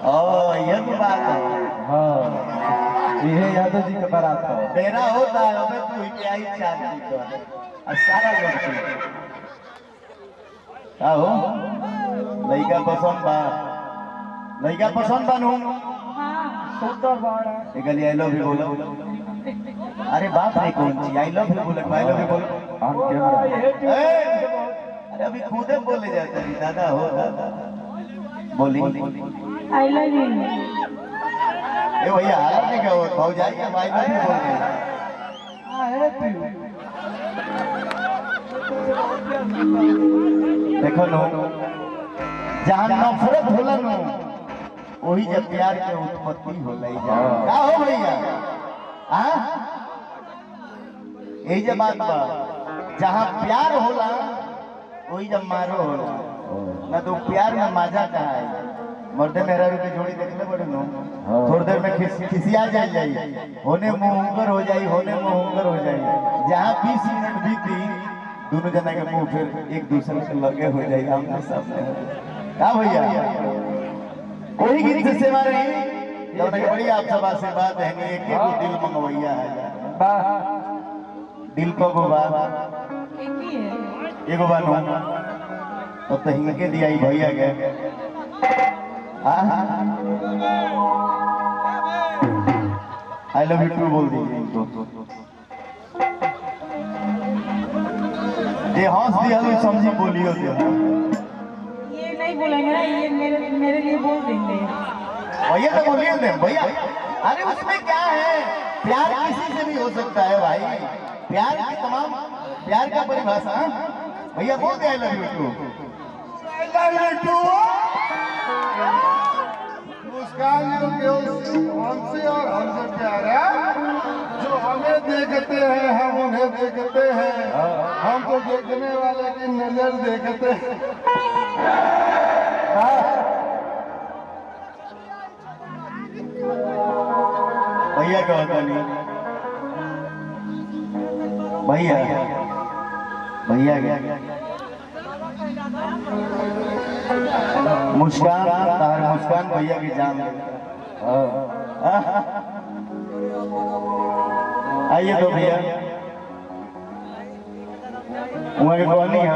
ओ ये तो बात है। हाँ ये यादव जी का बारात है। मेरा होता है अबे तू क्या ही चाहती तो सारा लोग आओ लड़का पसंद बा लड़का पसंद बनू सुंदर बाड़ा एक गली आई लव यू बोलो अरे बात नहीं कौन सी आई लव यू बोले आई लव यू बोलो ऑन कैमरा अरे अभी खुदे बोले जाते हैं दादा हो दादा बोली आई लव यू ए भैया हालत नहीं क्या हो भाव जाइए आई लव यू बोल रहे देखो नो जहाँ नफरत होला नो वही जब प्यार के उत्पत्ति होला क्या हो भैया हाँ यही जब बात बा जहाँ प्यार होला वही जब मारो होला ना तो प्यार में मजा कहाँ है मर्दे मेहरा की जोड़ी देखले बड़े नो थोड़ी देर में खिसिया जाई होने मुंह ऊपर हो जाई होने मुंह ऊपर हो जाई जहाँ 20 मिनट बीती दोनों जना के मुंह फिर एक दूसरे से लगे हो जाए आमने सामने क्या भैया वही गीत से सेवा रही जब तक बड़ी आप सब आशीर्वाद है नहीं एक एक दिल मंगवैया है दिल को गोबा एगो बानो तो तहिंग के दिया ही भैया गए आई लव यू टू बोल दीजिए इनको ये हंस दिया तो समझी बोलियो दिया ये नहीं बोलेंगे ना ये मेरे लिए बोल देंगे भैया तो बोलिए दे भैया अरे उसमें क्या है प्यार किसी से भी हो सकता है भाई प्यार की तमाम प्यार का परिभाषा भैया बोल दे आई लव यू टू मुस्कान जो हमसे और हमसे प्यार है जो हमें देखते हैं हम उन्हें देखते हैं हम तो देखने वाले की नजर देखते हैं भैया का होता नहीं भैया भैया क्या मुस्कान तार मुस्कान भैया की जान आइए तो भैया उन्हें कौन नहीं है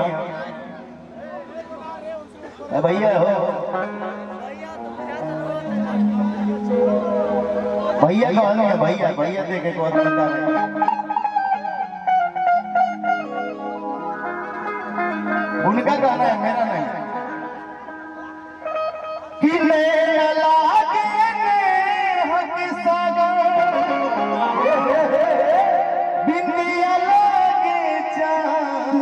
भैया हो भैया कौन है भैया भैया देखे कौन बता रहे उनका गाना है मेरा नहीं कि मेरा लागे हक सागर बिंदिया लागे चांद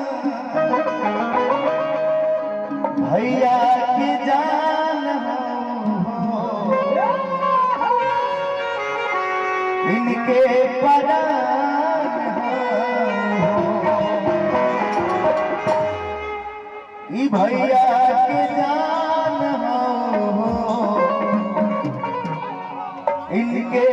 भैया की जान हो इनके परान हो भैया की जान हो इनके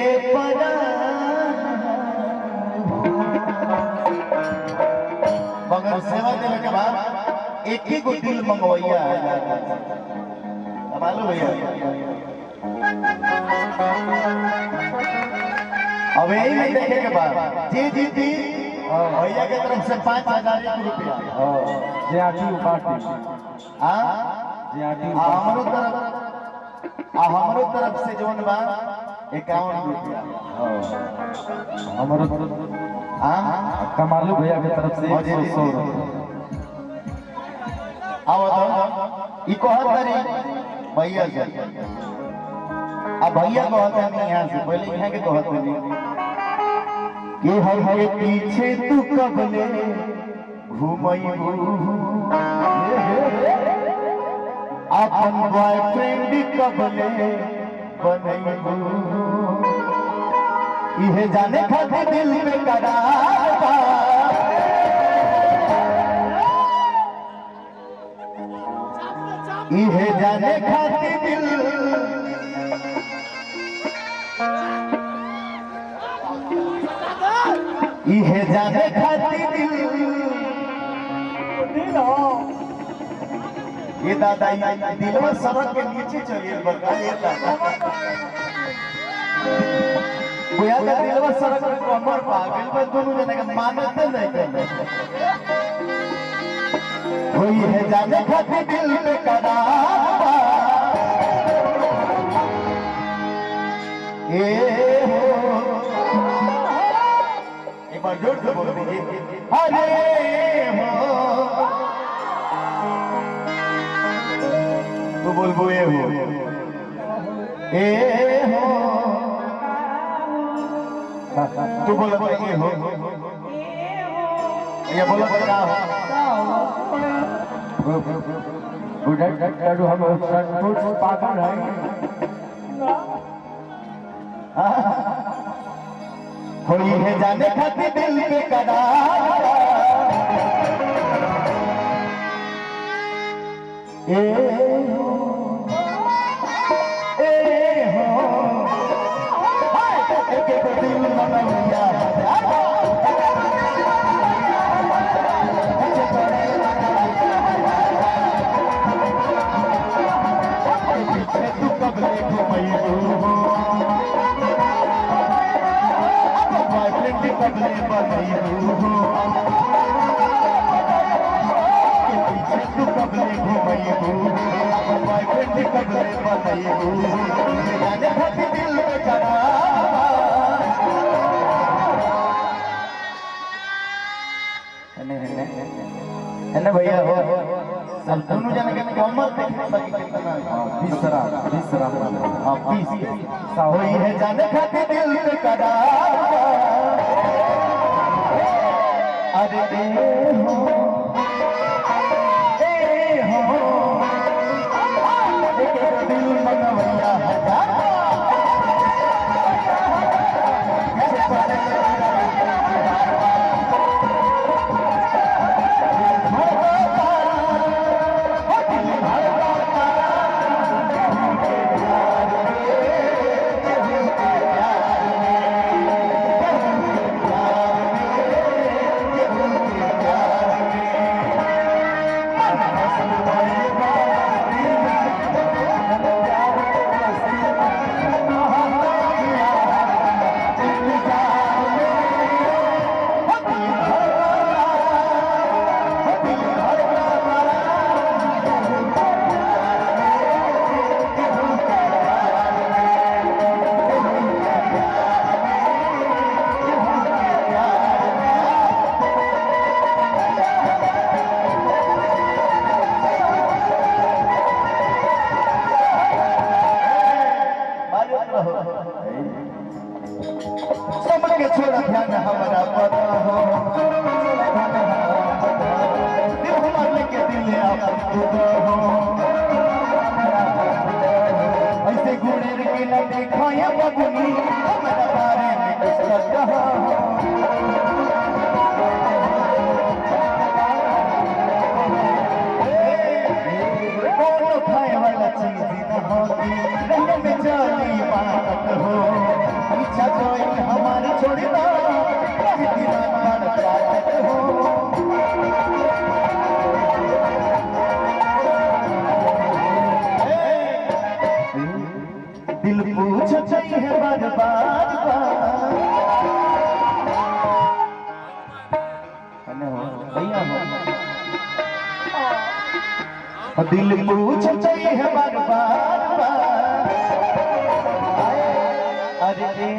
मगर सेवा देने के बाद एक ही को दिल मंगवैया है मालूम भैया अब यही नहीं देखे के बाद जी जीती भैया के तरफ से 5,000 रुपया हमारो तरफ से जोन बा 51 रुपया कमालू भैया की तरफ से 100 आओ तो ई कहत करी भैया से अब भैया कहत नहीं यहाँ से पहले यहाँ के कहत नहीं कि हम के पीछे तू कब ले घूमैबू अपन बॉयफ्रेंड कब ले बनैबू इहे जाने खातिर दिल में करार बा इहे जाने खातिर दिल इहे जाने खातिर दिल ये दादा ये दिलवा सड़क के नीचे चलिए बता ये दादा भैया का दिलवा सड़क पे कमर पागल बस दोनों जने का मानते नहीं करते वही है जाने खातिर दिल पे करार ए हो एक बार जोर से बोल दीजिए अरे हो तू बोल वो ए हो तू बोला तो ये हो ये बोला तो क्या हो बुढ़ा डरू हम संतोष पागल है होई है जाने खातिर दिल पे करार ए हो एक दिल मनैया तू कब ले घुमैबू बॉयफ्रेंड कब ले बनैबू तू कब ले घुमैबू बॉयफ्रेंड कब ले बनैबू जाने खातिर दिल पे करार है ना भैया हो सब दोनों जन के कमर देखने बाकी कितना बिसरा हां 20 होई है जाने खातिर दिल पे करार अरे ए हो एक दिल मनवैया हजार सबके छोड़ा ध्यान हमारा पता हो दिल हमारे के दिल आप खुदा हो ऐसे गुड़ेर के न देखो ये बबुनी हमारा बारे में कुछ कहा कौन खाए वाला चीज न होती रहने में जानी बात हो इच्छा कोई हमारी छोड़ी दो हो दिल पूछ चाहिए बार बार भैया हो दिल पूछ चाहिए बार बार अरे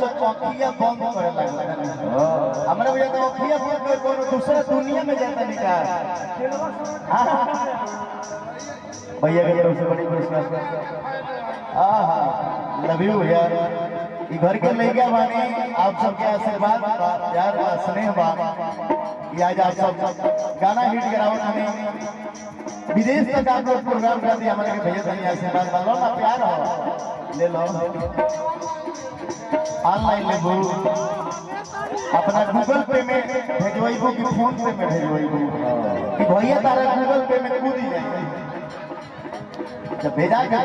चल अखिया बंद करे लगला हमरा भैया तो अखिया बंद कर कोनो दूसरा दुनिया में जाता निकाल भैया के तरफ से बड़ी पुरस्कार लव यू भैया ई घर के लइका बानी आप सबके आशीर्वाद बा प्यार बा स्नेह बा कि आज आप सब गाना हिट करावत हमें विदेश तक आप लोग प्रोग्राम कर दिया हमारे भैया धनी आशीर्वाद बा लो ना प्यार हो ले लो ऑनलाइन ले बू अपना गूगल पे में भेजवाइबो कि फोन पे में भेजवाइबो कि भैया तारा गूगल पे में कूद ही जाए जब भेजा के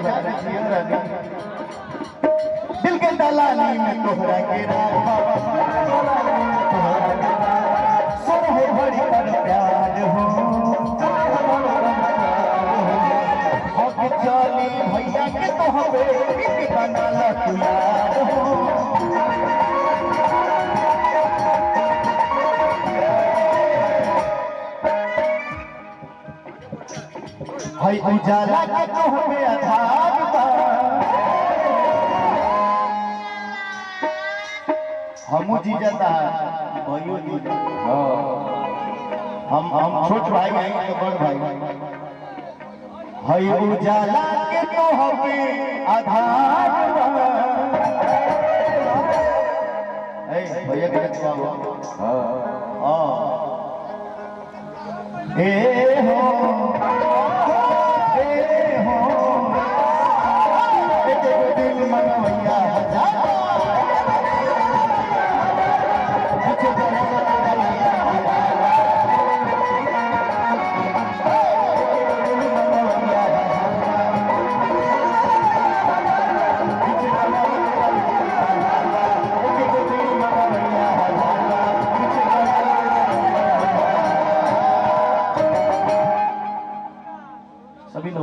दिल के दलाली में तोहरा के सुन हो बड़ी पर प्यार हो हक चली भैया के तो हवे बनाला तू यार हो हई उजाला के तो हवे आधार बा हमू जी जाता है भाइयों जी हम छोट भाई हैं तो बड़ भाई हई उजाला के तो हमें आधार भैया के ए हो दिल मनवैया सभी लोग